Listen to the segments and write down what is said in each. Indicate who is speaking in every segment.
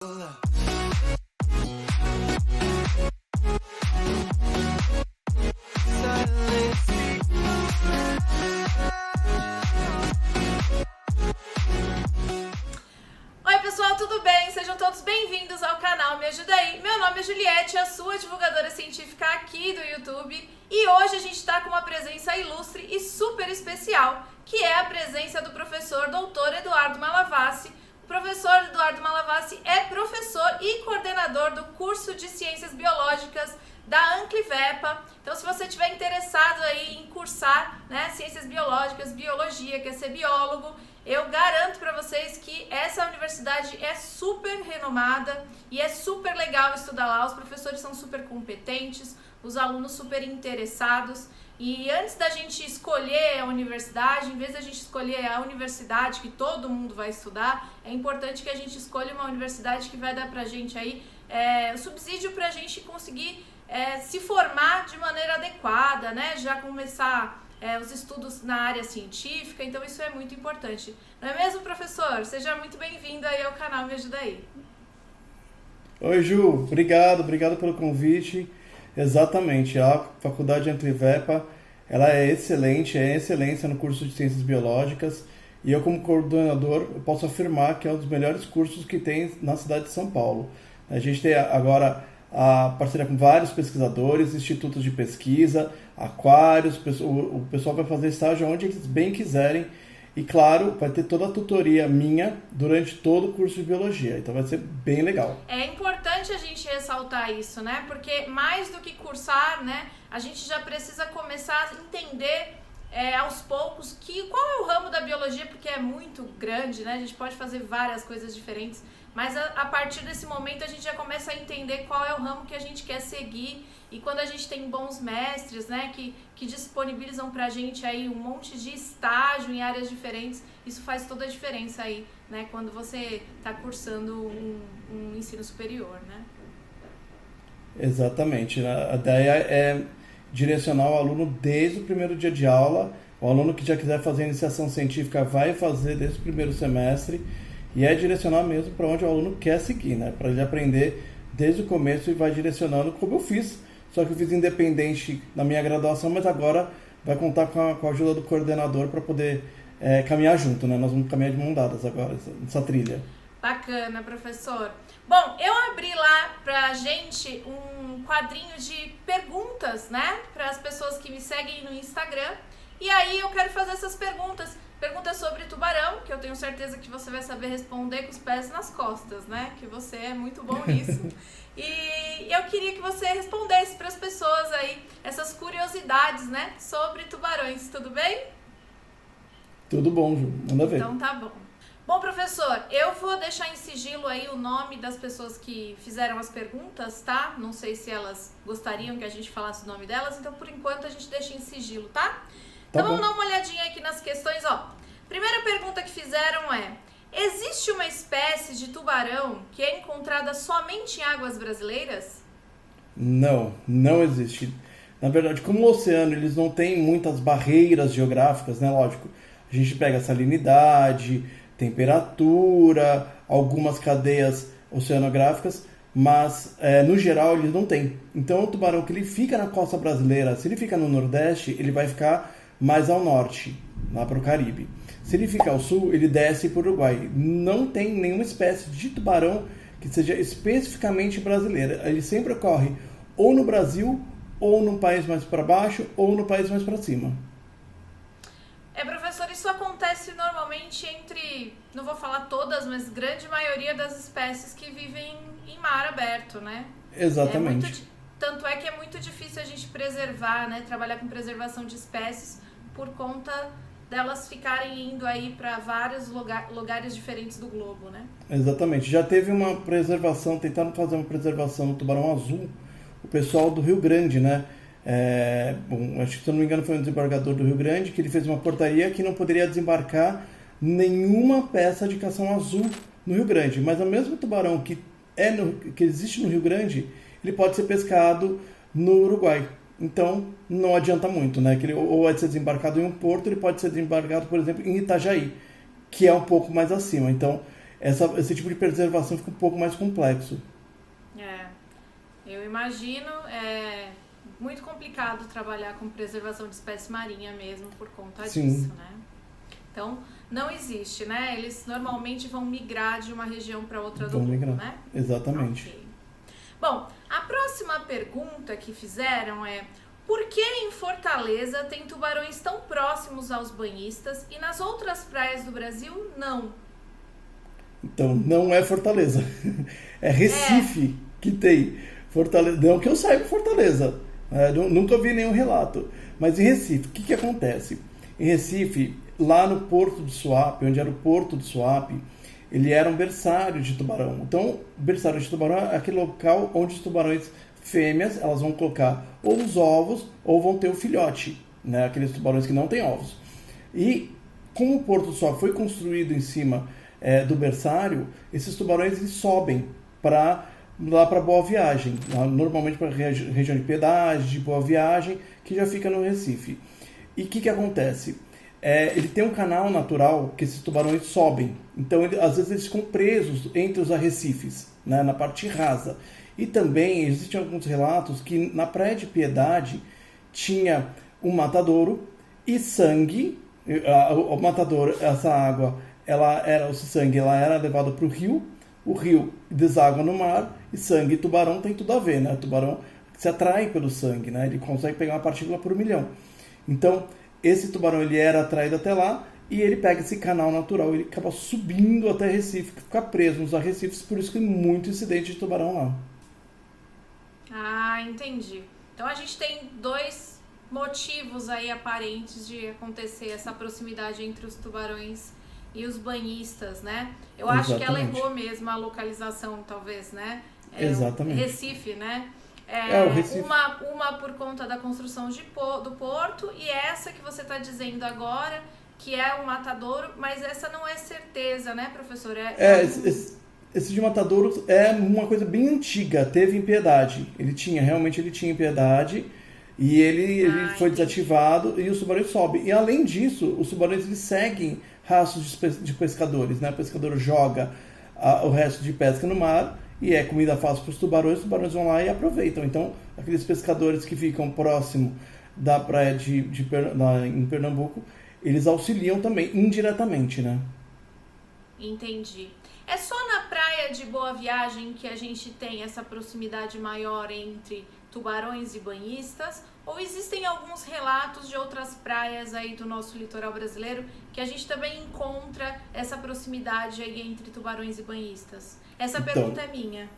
Speaker 1: Oi pessoal, tudo bem? Sejam todos bem-vindos ao canal Me Ajuda Aí. Meu nome é Juliette, a sua divulgadora científica aqui do YouTube, e hoje a gente está com uma presença ilustre e super especial, que é a presença do professor Dr. Eduardo Malavasi. O professor Eduardo Malavasi é professor e coordenador do curso de Ciências Biológicas da Anclivepa. Então, se você estiver interessado aí em cursar, Ciências Biológicas, Biologia, quer ser biólogo, eu garanto para vocês que essa universidade é super renomada e é super legal estudar lá. Os professores são super competentes, os alunos super interessados. E antes da gente escolher a universidade, em vez da gente escolher a universidade que todo mundo vai estudar, é importante que a gente escolha uma universidade que vai dar pra gente aí subsídio pra gente conseguir se formar de maneira adequada, já começar os estudos na área científica. Então isso é muito importante. Não é mesmo, professor? Seja muito bem-vindo aí ao canal Me Ajuda Aí.
Speaker 2: Oi, Ju. Obrigado pelo convite. Exatamente, a Faculdade Anclivepa, ela é excelência no curso de Ciências Biológicas, e eu, como coordenador, eu posso afirmar que é um dos melhores cursos que tem na cidade de São Paulo. A gente tem agora a parceria com vários pesquisadores, institutos de pesquisa, aquários, o pessoal vai fazer estágio onde eles bem quiserem, e claro, vai ter toda a tutoria minha durante todo o curso de Biologia, então vai ser bem legal.
Speaker 1: É importante a gente ressaltar isso, porque mais do que cursar, a gente já precisa começar a entender aos poucos qual é o ramo da biologia, porque é muito grande, a gente pode fazer várias coisas diferentes, mas a partir desse momento a gente já começa a entender qual é o ramo que a gente quer seguir. E quando a gente tem bons mestres, que disponibilizam pra gente aí um monte de estágio em áreas diferentes, isso faz toda a diferença aí, quando você está cursando um ensino superior,
Speaker 2: Exatamente. A ideia é direcionar o aluno desde o primeiro dia de aula. O aluno que já quiser fazer iniciação científica vai fazer desde o primeiro semestre, e é direcionar mesmo para onde o aluno quer seguir, para ele aprender desde o começo e vai direcionando, como eu fiz. Só que eu fiz independente na minha graduação, mas agora vai contar com a ajuda do coordenador para poder caminhar junto, Nós vamos caminhar de mão dadas agora, nessa trilha.
Speaker 1: Bacana, professor. Bom, eu abri lá pra gente um quadrinho de perguntas, para as pessoas que me seguem no Instagram. E aí eu quero fazer essas perguntas. Perguntas sobre tubarão, que eu tenho certeza que você vai saber responder com os pés nas costas, que você é muito bom nisso. E eu queria que você respondesse para as pessoas aí essas curiosidades, sobre tubarões. Tudo bem?
Speaker 2: Tudo bom, Ju. Manda ver.
Speaker 1: Então tá bom. Bom, professor, eu vou deixar em sigilo aí o nome das pessoas que fizeram as perguntas, tá? Não sei se elas gostariam que a gente falasse o nome delas, então por enquanto a gente deixa em sigilo, tá? Então vamos dar uma olhadinha aqui nas questões, Primeira pergunta que fizeram é: existe uma espécie de tubarão que é encontrada somente em águas brasileiras?
Speaker 2: Não existe. Na verdade, como o oceano, eles não têm muitas barreiras geográficas, Lógico, a gente pega salinidade, temperatura, algumas cadeias oceanográficas, mas no geral eles não têm. Então o tubarão que ele fica na costa brasileira, se ele fica no Nordeste, ele vai ficar mais ao norte, lá para o Caribe. Se ele fica ao sul, ele desce para o Uruguai. Não tem nenhuma espécie de tubarão que seja especificamente brasileira. Ele sempre ocorre ou no Brasil, ou num país mais para baixo, ou no país mais para cima.
Speaker 1: Professor, isso acontece normalmente entre, não vou falar todas, mas grande maioria das espécies que vivem em mar aberto,
Speaker 2: Exatamente.
Speaker 1: Tanto é que é muito difícil a gente preservar, trabalhar com preservação de espécies por conta delas ficarem indo aí para vários lugares diferentes do globo,
Speaker 2: Exatamente. Já teve uma preservação, tentaram fazer uma preservação do tubarão azul, o pessoal do Rio Grande, acho que, se eu não me engano, foi um desembargador do Rio Grande que ele fez uma portaria que não poderia desembarcar nenhuma peça de cação azul no Rio Grande. Mas o mesmo tubarão que existe no Rio Grande, ele pode ser pescado no Uruguai. Então, não adianta muito, Que ele ou vai ser desembarcado em um porto, ele pode ser desembarcado, por exemplo, em Itajaí, que é um pouco mais acima. Então, esse tipo de preservação fica um pouco mais complexo.
Speaker 1: Eu imagino, é muito complicado trabalhar com preservação de espécie marinha mesmo por conta disso, né? Então, não existe, né? Eles normalmente vão migrar de uma região para outra do mundo, né?
Speaker 2: Exatamente.
Speaker 1: Okay. Bom, a próxima pergunta que fizeram é: por que em Fortaleza tem tubarões tão próximos aos banhistas e nas outras praias do Brasil não?
Speaker 2: Então, não é Fortaleza. É Recife que tem. Fortaleza, não que eu saiba Fortaleza. Nunca vi nenhum relato. Mas em Recife, o que acontece? Em Recife, lá no Porto do Suape, onde era o Porto do Suape, ele era um berçário de tubarão. Então, berçário de tubarão é aquele local onde os tubarões fêmeas, elas vão colocar ou os ovos ou vão ter o filhote, né? Aqueles tubarões que não têm ovos. E como o Porto do Suape foi construído em cima do berçário, esses tubarões eles sobem lá para Boa Viagem, normalmente para a região de Piedade, de Boa Viagem, que já fica no Recife. E o que acontece? Ele tem um canal natural que esses tubarões sobem. Então, às vezes, eles ficam presos entre os arrecifes, né, na parte rasa. E também existem alguns relatos que na Praia de Piedade tinha um matadouro e sangue. O matadouro, essa água, o sangue era levado para o rio deságua no mar, e sangue e tubarão tem tudo a ver, né? O tubarão se atrai pelo sangue, né? Ele consegue pegar uma partícula por 1.000.000. Então, esse tubarão ele era atraído até lá e ele pega esse canal natural, ele acaba subindo até Recife, fica preso nos arrecifes, por isso que tem muito incidente de tubarão lá.
Speaker 1: Ah, entendi. Então a gente tem 2 motivos aí aparentes de acontecer essa proximidade entre os tubarões e os banhistas, né? Eu acho que ela errou mesmo a localização, talvez, né?
Speaker 2: Exatamente.
Speaker 1: Recife, né?
Speaker 2: O Recife.
Speaker 1: Uma por conta da construção do porto e essa que você está dizendo agora, que é o matadouro, mas essa não é certeza, né, professor?
Speaker 2: Esse de matadouro é uma coisa bem antiga, teve em Piedade. Realmente ele tinha em Piedade e ele foi desativado e os tubarões sobem. E além disso, os tubarões eles seguem rastros de pescadores, né? O pescador joga o resto de pesca no mar e é comida fácil para os tubarões vão lá e aproveitam. Então, aqueles pescadores que ficam próximo da praia em Pernambuco, eles auxiliam também, indiretamente, né?
Speaker 1: Entendi. É só na praia de Boa Viagem que a gente tem essa proximidade maior entre tubarões e banhistas? Ou existem alguns relatos de outras praias aí do nosso litoral brasileiro que a gente também encontra essa proximidade aí entre tubarões e banhistas? Essa pergunta é minha.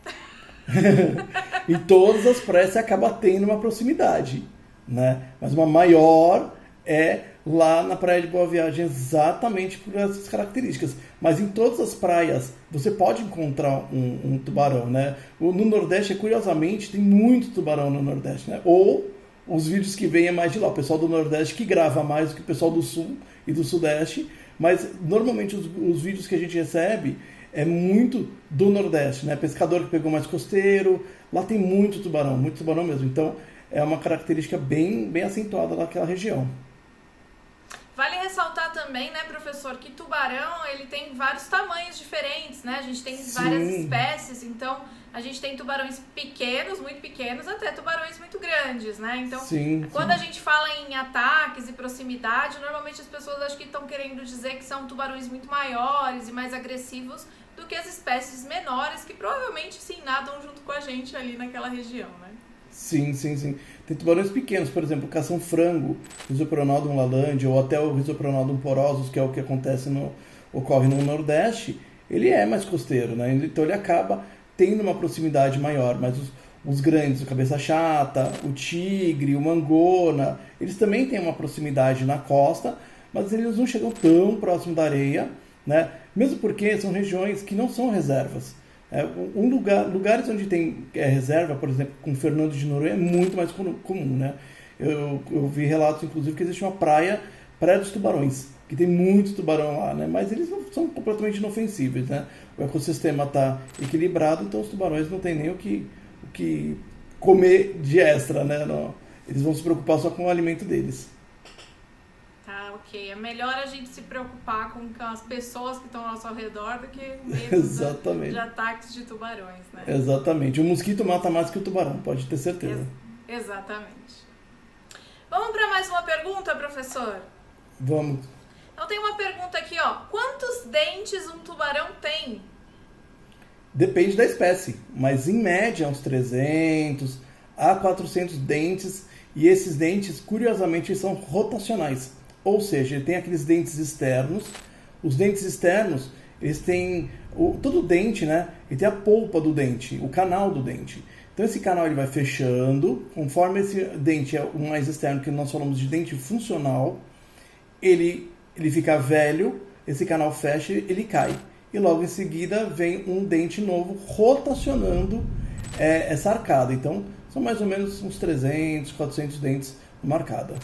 Speaker 2: Em todas as praias você acaba tendo uma proximidade, né? Mas uma maior é lá na praia de Boa Viagem, exatamente por essas características. Mas em todas as praias você pode encontrar um tubarão, né? No Nordeste, curiosamente, tem muito tubarão no Nordeste, né? Ou os vídeos que vêm é mais de lá. O pessoal do Nordeste que grava mais do que o pessoal do Sul e do Sudeste. Mas normalmente os vídeos que a gente recebe é muito do Nordeste, né? Pescador que pegou mais costeiro. Lá tem muito tubarão mesmo. Então é uma característica bem, bem acentuada naquela região.
Speaker 1: Vale ressaltar também, né, professor, que tubarão, ele tem vários tamanhos diferentes, né? A gente tem várias espécies, então a gente tem tubarões pequenos, muito pequenos, até tubarões muito grandes, né? Então, quando a gente fala em ataques e proximidade, normalmente as pessoas acham que estão querendo dizer que são tubarões muito maiores e mais agressivos do que as espécies menores, que provavelmente, sim, nadam junto com a gente ali naquela região, né?
Speaker 2: Sim. Tem tubarões pequenos, por exemplo, o cação-frango, Rhizoperonodon lalande, ou até o Rhizoperonodon porosus, que é o que ocorre no Nordeste, ele é mais costeiro, né? Então ele acaba tendo uma proximidade maior, mas os grandes, o cabeça chata, o tigre, o mangona, eles também têm uma proximidade na costa, mas eles não chegam tão próximo da areia, né? Mesmo porque são regiões que não são reservas. Lugares onde tem reserva, por exemplo, com Fernando de Noronha, é muito mais comum, né? Eu vi relatos, inclusive, que existe uma praia dos tubarões, que tem muito tubarão lá, né? Mas eles não são completamente inofensíveis, né? O ecossistema está equilibrado, então os tubarões não tem nem o que comer de extra, né? Não, eles vão se preocupar só com o alimento deles.
Speaker 1: Tá, ok. É melhor a gente se preocupar com as pessoas que estão ao nosso redor do que medo
Speaker 2: Exatamente.
Speaker 1: de ataques de tubarões, né?
Speaker 2: Exatamente. O mosquito mata mais que o tubarão, pode ter certeza.
Speaker 1: Exatamente. Vamos para mais uma pergunta, professor?
Speaker 2: Vamos.
Speaker 1: Então tem uma pergunta aqui, ó. Quantos dentes um tubarão tem?
Speaker 2: Depende da espécie, mas em média uns 300 a 400 dentes, e esses dentes, curiosamente, são rotacionais. Ou seja, ele tem aqueles dentes externos. Os dentes externos, eles têm... todo dente, né? Ele tem a polpa do dente, o canal do dente. Então esse canal ele vai fechando, conforme esse dente é o mais externo, que nós falamos de dente funcional, ele fica velho, esse canal fecha, ele cai. E logo em seguida vem um dente novo rotacionando essa arcada. Então são mais ou menos uns 300, 400 dentes numa arcada.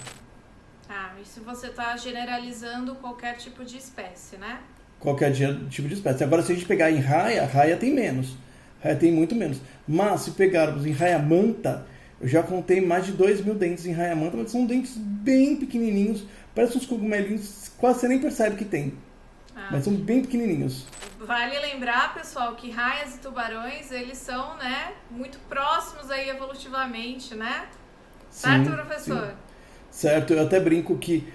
Speaker 1: Ah, isso você está generalizando qualquer tipo de espécie, né?
Speaker 2: Qualquer tipo de espécie. Agora, se a gente pegar em raia tem menos. Raia tem muito menos. Mas, se pegarmos em raia-manta, eu já contei mais de 2.000 dentes em raia-manta, mas são dentes bem pequenininhos, parecem uns cogumelinhos, quase você nem percebe que tem. Mas são bem pequenininhos.
Speaker 1: Vale lembrar, pessoal, que raias e tubarões, eles são, né, muito próximos aí evolutivamente, né? Certo,
Speaker 2: Sim,
Speaker 1: professor?
Speaker 2: Sim. Certo, eu até brinco que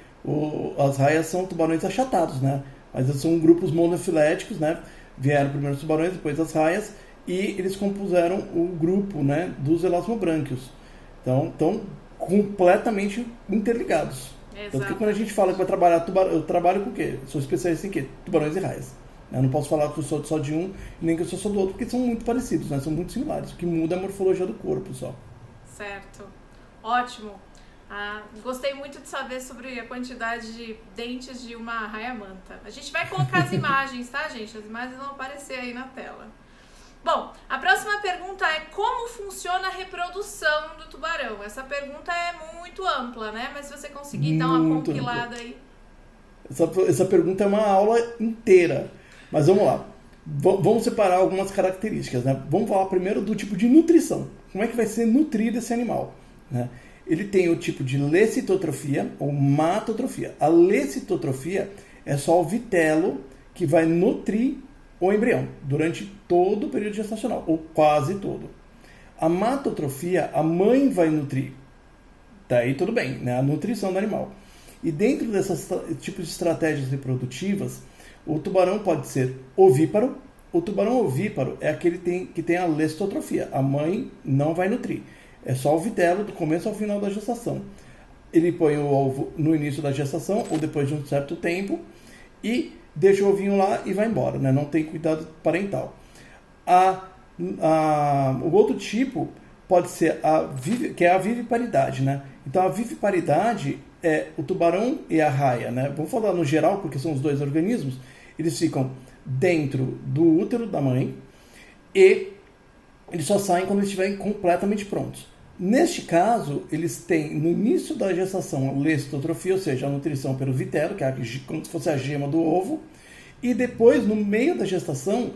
Speaker 2: as raias são tubarões achatados, né? Mas eles são grupos monofiléticos, né? Vieram primeiro os tubarões, depois as raias, e eles compuseram o grupo, né, dos elasmobrânquios. Então, estão completamente interligados. Tanto que quando a gente fala que vai trabalhar eu trabalho com o quê? Sou especialista em quê? Tubarões e raias. Eu não posso falar que eu sou só de um, nem que eu sou só do outro, porque são muito parecidos, né? São muito similares. O que muda é a morfologia do corpo só.
Speaker 1: Certo. Ótimo. Gostei muito de saber sobre a quantidade de dentes de uma raia-manta. A gente vai colocar as imagens, tá, gente? As imagens vão aparecer aí na tela. Bom, a próxima pergunta é como funciona a reprodução do tubarão? Essa pergunta é muito ampla, né? Mas se você conseguir dar uma compilada aí.
Speaker 2: Essa pergunta é uma aula inteira. Mas vamos lá. Vamos separar algumas características, né? Vamos falar primeiro do tipo de nutrição. Como é que vai ser nutrido esse animal, né? Ele tem o tipo de lecitotrofia ou matotrofia. A lecitotrofia é só o vitelo que vai nutrir o embrião durante todo o período gestacional, ou quase todo. A matotrofia, a mãe vai nutrir. Daí tudo bem, né? A nutrição do animal. E dentro desses tipos de estratégias reprodutivas, o tubarão pode ser ovíparo. O tubarão ovíparo é aquele que tem a lecitotrofia. A mãe não vai nutrir. É só o vitelo do começo ao final da gestação. Ele põe o ovo no início da gestação ou depois de um certo tempo e deixa o ovinho lá e vai embora, né? Não tem cuidado parental. O outro tipo pode ser que é a viviparidade, né? Então a viviparidade é o tubarão e a raia, né? Vamos falar no geral porque são os dois organismos. Eles ficam dentro do útero da mãe e eles só saem quando eles estiverem completamente prontos. Neste caso, eles têm no início da gestação a lecitotrofia, ou seja, a nutrição pelo vitelo, que é como se fosse a gema do ovo, e depois, no meio da gestação,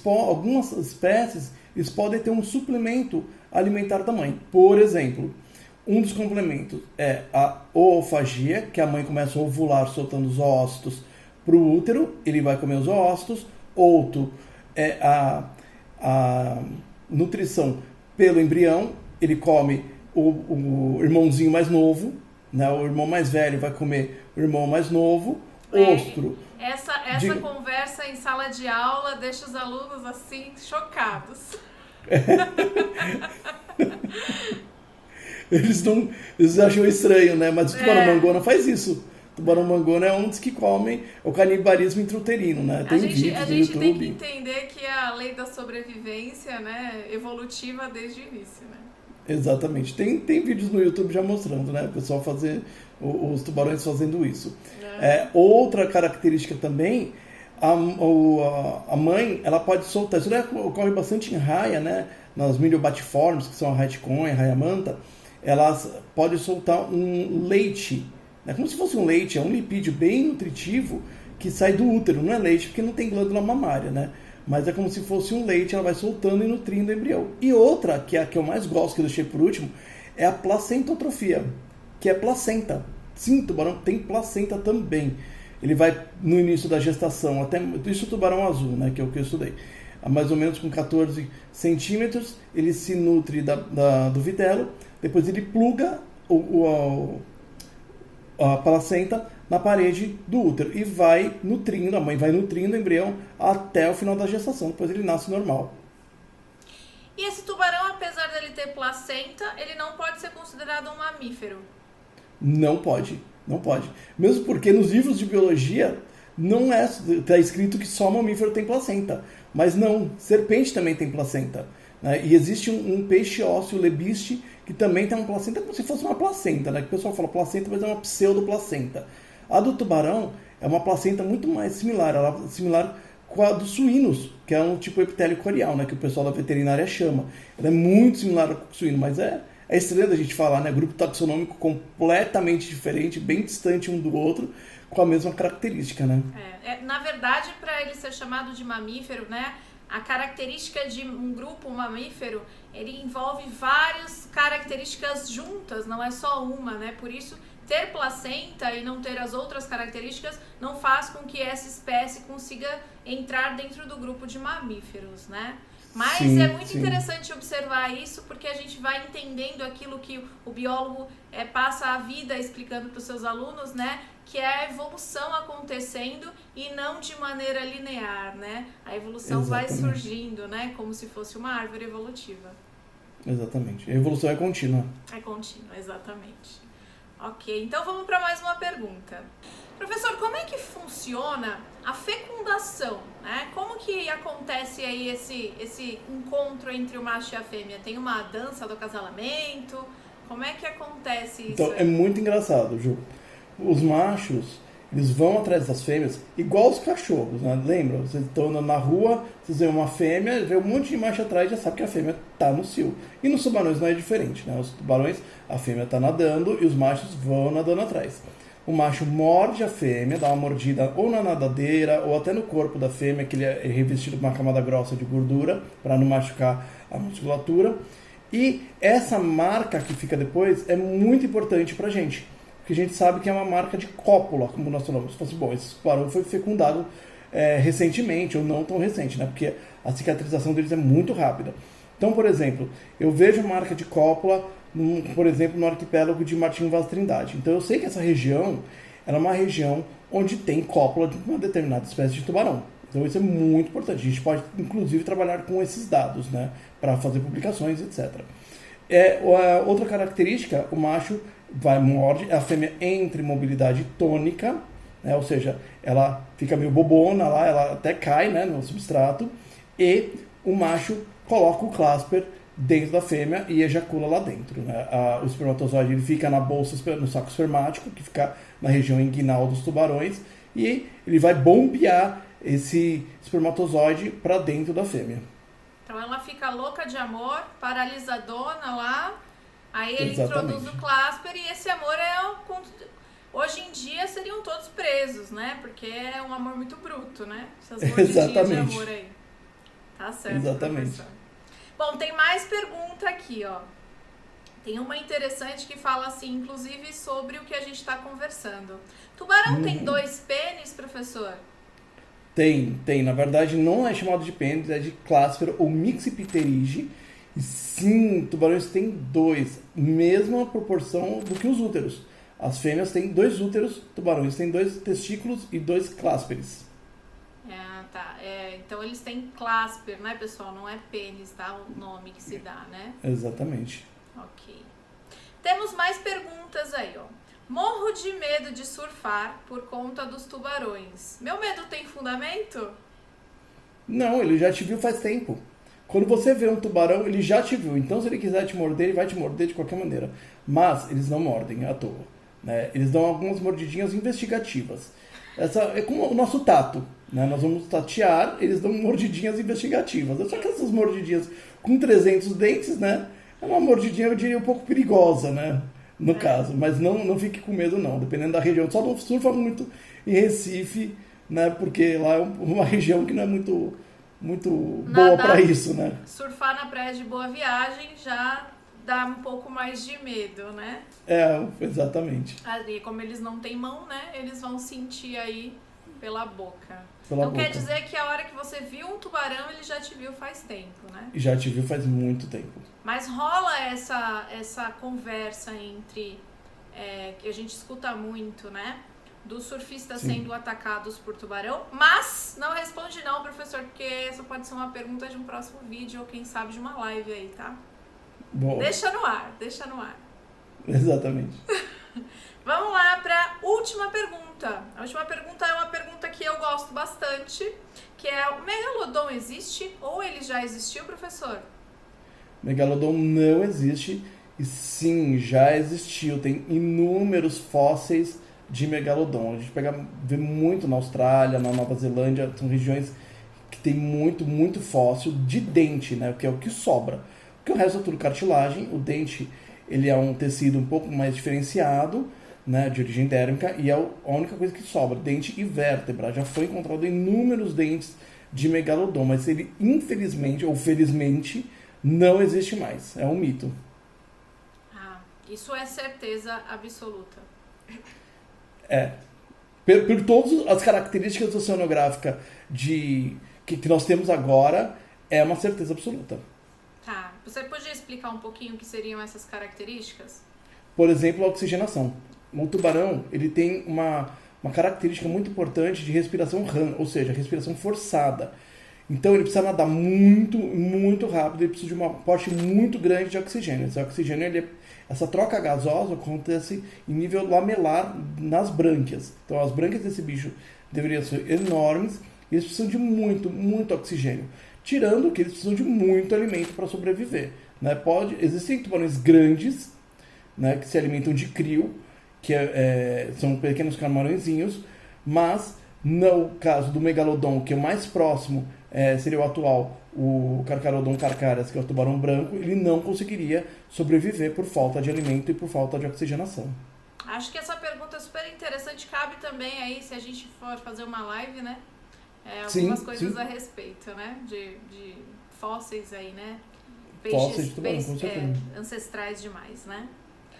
Speaker 2: algumas espécies eles podem ter um suplemento alimentar da mãe. Por exemplo, um dos complementos é a oofagia, que a mãe começa a ovular soltando os ócitos para o útero, ele vai comer os ócitos. Outro é a nutrição pelo embrião, ele come o irmãozinho mais novo, né? O irmão mais velho vai comer o irmão mais novo. Outro.
Speaker 1: Essa conversa em sala de aula deixa os alunos assim chocados. Eles acham estranho, né? Mas o tubarão-mangona faz isso. O tubarão-mangona é um dos que comem o canibalismo intrauterino, né? Tem vídeos no YouTube. A gente tem que entender que é a lei da sobrevivência, né, evolutiva desde o início, né?
Speaker 2: Exatamente. Tem vídeos no YouTube já mostrando, né? O pessoal os tubarões fazendo isso. Outra característica também, a mãe, ela pode soltar, isso ocorre bastante em raia, né? Nas miliobatiformes, que são a retcon, a raia-manta, elas podem soltar um leite, né? Como se fosse um leite, é um lipídio bem nutritivo que sai do útero, não é leite porque não tem glândula mamária, né? Mas é como se fosse um leite, ela vai soltando e nutrindo o embrião. E outra, que é a que eu mais gosto, que eu deixei por último, é a placentotropia, que é placenta. sim, tubarão tem placenta também. Ele vai no início da gestação, até isso tubarão azul, né, que é o que eu estudei. A mais ou menos com 14 centímetros, ele se nutre do vitelo, depois ele pluga a placenta na parede do útero e vai nutrindo, a mãe vai nutrindo o embrião até o final da gestação, depois ele nasce normal.
Speaker 1: E esse tubarão, apesar dele ter placenta, ele não pode ser considerado um mamífero?
Speaker 2: Não pode, não pode. Mesmo porque nos livros de biologia não está escrito que só mamífero tem placenta. Mas não, serpente também tem placenta. Né? E existe um peixe ósseo lebiste que também tem uma placenta como se fosse uma placenta. Né? Que o pessoal fala placenta, mas é uma pseudoplacenta. A do tubarão é uma placenta muito mais similar. Ela é similar com a dos suínos, que é um tipo epitélio corial, né? Que o pessoal da veterinária chama. Ela é muito similar ao suíno, mas é estranho da gente falar, né? Grupo taxonômico completamente diferente, bem distante um do outro, com a mesma característica, né?
Speaker 1: Na verdade, para ele ser chamado de mamífero, né? A característica de um grupo mamífero, ele envolve várias características juntas, não é só uma, né? Por isso, ter placenta e não ter as outras características não faz com que essa espécie consiga entrar dentro do grupo de mamíferos, né? Mas
Speaker 2: sim,
Speaker 1: é muito
Speaker 2: sim.
Speaker 1: interessante observar isso, porque a gente vai entendendo aquilo que o biólogo passa a vida explicando para os seus alunos, né? Que é a evolução acontecendo e não de maneira linear, né? A evolução
Speaker 2: Exatamente.
Speaker 1: vai surgindo, né? Como se fosse uma árvore evolutiva.
Speaker 2: Exatamente. A evolução é contínua.
Speaker 1: É contínua, exatamente. Ok, então vamos para mais uma pergunta. Professor, como é que funciona a fecundação, né? Como que acontece aí esse encontro entre o macho e a fêmea? Tem uma dança do acasalamento? Como é que acontece isso?
Speaker 2: Então, é muito engraçado, Ju. Os machos, eles vão atrás das fêmeas, igual os cachorros, né? Lembra? Vocês estão andando na rua, vocês veem uma fêmea, vê um monte de macho atrás, já sabe que a fêmea está no cio. E nos tubarões não é diferente, né? Os tubarões, a fêmea está nadando e os machos vão nadando atrás. O macho morde a fêmea, dá uma mordida ou na nadadeira ou até no corpo da fêmea, que ele é revestido com uma camada grossa de gordura para não machucar a musculatura. E essa marca que fica depois é muito importante para a gente, porque a gente sabe que é uma marca de cópula, como nós falamos. Se fosse bom, esse tubarão foi fecundado recentemente ou não tão recente, né? Porque a cicatrização deles é muito rápida. Então, por exemplo, eu vejo marca de cópula, por exemplo, no arquipélago de Martim Vaz Trindade. Então eu sei que essa região ela é uma região onde tem cópula de uma determinada espécie de tubarão. Então isso é muito importante. A gente pode, inclusive, trabalhar com esses dados, né, para fazer publicações, etc. Outra característica, o macho morde, a fêmea entra em mobilidade tônica, né, ou seja, ela fica meio bobona lá, ela até cai, né, no substrato, e o macho coloca o clasper dentro da fêmea e ejacula lá dentro, né? O espermatozoide ele fica na bolsa, no saco espermático, que fica na região inguinal dos tubarões, e ele vai bombear esse espermatozoide para dentro da fêmea.
Speaker 1: Então ela fica louca de amor, paralisadona lá, aí ele
Speaker 2: Exatamente.
Speaker 1: introduz o clasper e esse amor hoje em dia seriam todos presos, né? Porque é um amor muito bruto, né? Essas mordidinhas de amor aí. Tá certo,
Speaker 2: exatamente.
Speaker 1: Professor. Bom, tem mais pergunta aqui, ó. Tem uma interessante que fala assim, inclusive, sobre o que a gente está conversando. Tubarão tem 2 pênis, professor?
Speaker 2: Tem. Na verdade, não é chamado de pênis, é de clasper ou mixipterige. E sim, tubarões têm 2, mesma proporção do que os úteros. As fêmeas têm 2 úteros, tubarões têm 2 testículos e 2 clasperes.
Speaker 1: Tá. Então eles têm clasper, né, pessoal? Não é pênis, tá? O nome que se dá, né?
Speaker 2: Exatamente.
Speaker 1: Ok. Temos mais perguntas aí, ó. Morro de medo de surfar por conta dos tubarões. Meu medo tem fundamento?
Speaker 2: Não, ele já te viu faz tempo. Quando você vê um tubarão, ele já te viu. Então, se ele quiser te morder, ele vai te morder de qualquer maneira. Mas eles não mordem à toa, né? Eles dão algumas mordidinhas investigativas. Essa é como o nosso tato, né? Nós vamos tatear, eles dão mordidinhas investigativas. Só que essas mordidinhas com 300 dentes, né? É uma mordidinha, eu diria, um pouco perigosa, né? No caso. Mas não fique com medo, não. Dependendo da região. Só não surfa muito em Recife, né? Porque lá é uma região que não é muito boa para isso, né?
Speaker 1: Surfar na praia de Boa Viagem já dá um pouco mais de medo, né?
Speaker 2: Exatamente.
Speaker 1: Ali, como eles não têm mão, né? Eles vão sentir aí pela boca.
Speaker 2: Então
Speaker 1: quer dizer que a hora que você viu um tubarão, ele já te viu faz tempo, né?
Speaker 2: Já te viu faz muito tempo.
Speaker 1: Mas rola essa conversa entre, que a gente escuta muito, né? Dos surfistas sendo atacados por tubarão, mas não responde não, professor, porque essa pode ser uma pergunta de um próximo vídeo ou quem sabe de uma live aí, tá?
Speaker 2: Boa.
Speaker 1: Deixa no ar.
Speaker 2: Exatamente.
Speaker 1: Vamos lá para a última pergunta. A última pergunta é uma pergunta que eu gosto bastante, que é: o megalodon existe ou ele já existiu, professor?
Speaker 2: Megalodon não existe e sim, já existiu. Tem inúmeros fósseis de megalodon. A gente vê muito na Austrália, na Nova Zelândia, são regiões que tem muito fóssil de dente, né? Que é o que sobra. Porque o resto é tudo cartilagem. O dente, ele é um tecido um pouco mais diferenciado, né, de origem térmica, e é a única coisa que sobra, dente e vértebra. Já foi encontrado inúmeros dentes de megalodon, mas ele, infelizmente ou felizmente, não existe mais. É um mito.
Speaker 1: Isso é certeza absoluta.
Speaker 2: Por todas as características oceanográficas que nós temos agora, é uma certeza absoluta.
Speaker 1: Tá. Você podia explicar um pouquinho o que seriam essas características?
Speaker 2: Por exemplo, a oxigenação. O tubarão, ele tem uma característica muito importante de respiração REM, ou seja, respiração forçada. Então ele precisa nadar muito rápido, ele precisa de um aporte muito grande de oxigênio. Esse oxigênio, essa troca gasosa acontece em nível lamelar nas brânquias. Então as brânquias desse bicho deveriam ser enormes e eles precisam de muito oxigênio. Tirando que eles precisam de muito alimento para sobreviver, né? Existem tubarões grandes, né, que se alimentam de krill, que são pequenos camarõezinhos, mas no caso do megalodon, que é o mais próximo, seria o atual, o Carcharodon carcharas, que é o tubarão branco, ele não conseguiria sobreviver por falta de alimento e por falta de oxigenação.
Speaker 1: Acho que essa pergunta é super interessante, cabe também aí, se a gente for fazer uma live, né? Algumas coisas a respeito, né? De fósseis aí, né?
Speaker 2: Fósseis de tubarão, com certeza.
Speaker 1: Ancestrais demais, né?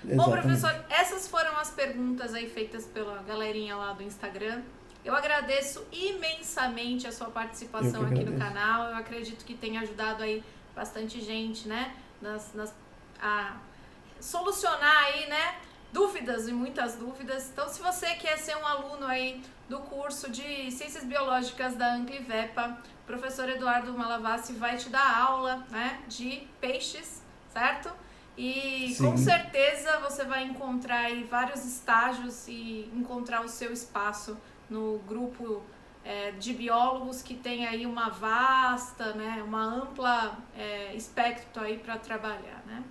Speaker 2: Exatamente.
Speaker 1: Bom, professor, essas foram as perguntas aí feitas pela galerinha lá do Instagram. Eu agradeço imensamente a sua participação aqui no canal. Eu acredito que tenha ajudado aí bastante gente, né? A solucionar aí, né? Dúvidas e muitas dúvidas. Então, se você quer ser um aluno aí do curso de Ciências Biológicas da Anclivepa, o professor Eduardo Malavasi vai te dar aula, né? De peixes, certo? E
Speaker 2: Sim.
Speaker 1: Com certeza você vai encontrar aí vários estágios e encontrar o seu espaço no grupo de biólogos que tem aí uma vasta, né, uma ampla espectro aí para trabalhar, né?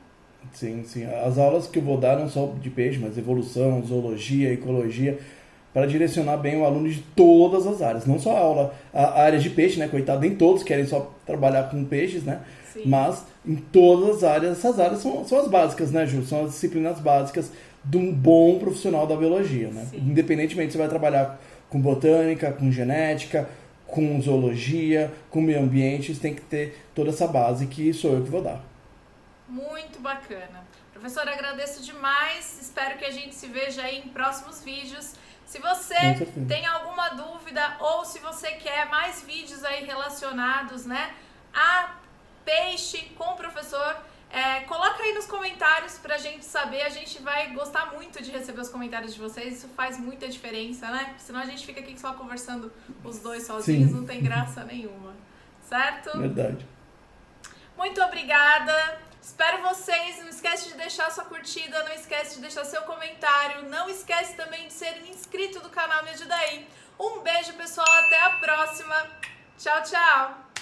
Speaker 2: Sim. As aulas que eu vou dar não só de peixe, mas evolução, zoologia, ecologia, para direcionar bem o aluno de todas as áreas. Não só a área de peixe, né? Coitado, nem todos querem só trabalhar com peixes, né?
Speaker 1: Sim.
Speaker 2: Mas em todas as áreas, essas áreas são as básicas, né, Ju? São as disciplinas básicas de um bom profissional da biologia, né?
Speaker 1: Sim.
Speaker 2: Independentemente se você vai trabalhar com botânica, com genética, com zoologia, com meio ambiente, você tem que ter toda essa base que sou eu que vou dar.
Speaker 1: Muito bacana. Professor, agradeço demais. Espero que a gente se veja aí em próximos vídeos. Se você tem alguma dúvida ou se você quer mais vídeos aí relacionados, né, a peixe com o professor, coloca aí nos comentários pra gente saber. A gente vai gostar muito de receber os comentários de vocês. Isso faz muita diferença, né? Senão a gente fica aqui só conversando os dois sozinhos. Sim. Não tem graça nenhuma. Certo?
Speaker 2: Verdade.
Speaker 1: Muito obrigada. Espero vocês. Não esquece de deixar sua curtida, não esquece de deixar seu comentário. Não esquece também de ser inscrito do canal Me Ajuda Aí. Um beijo, pessoal. Até a próxima. Tchau, tchau.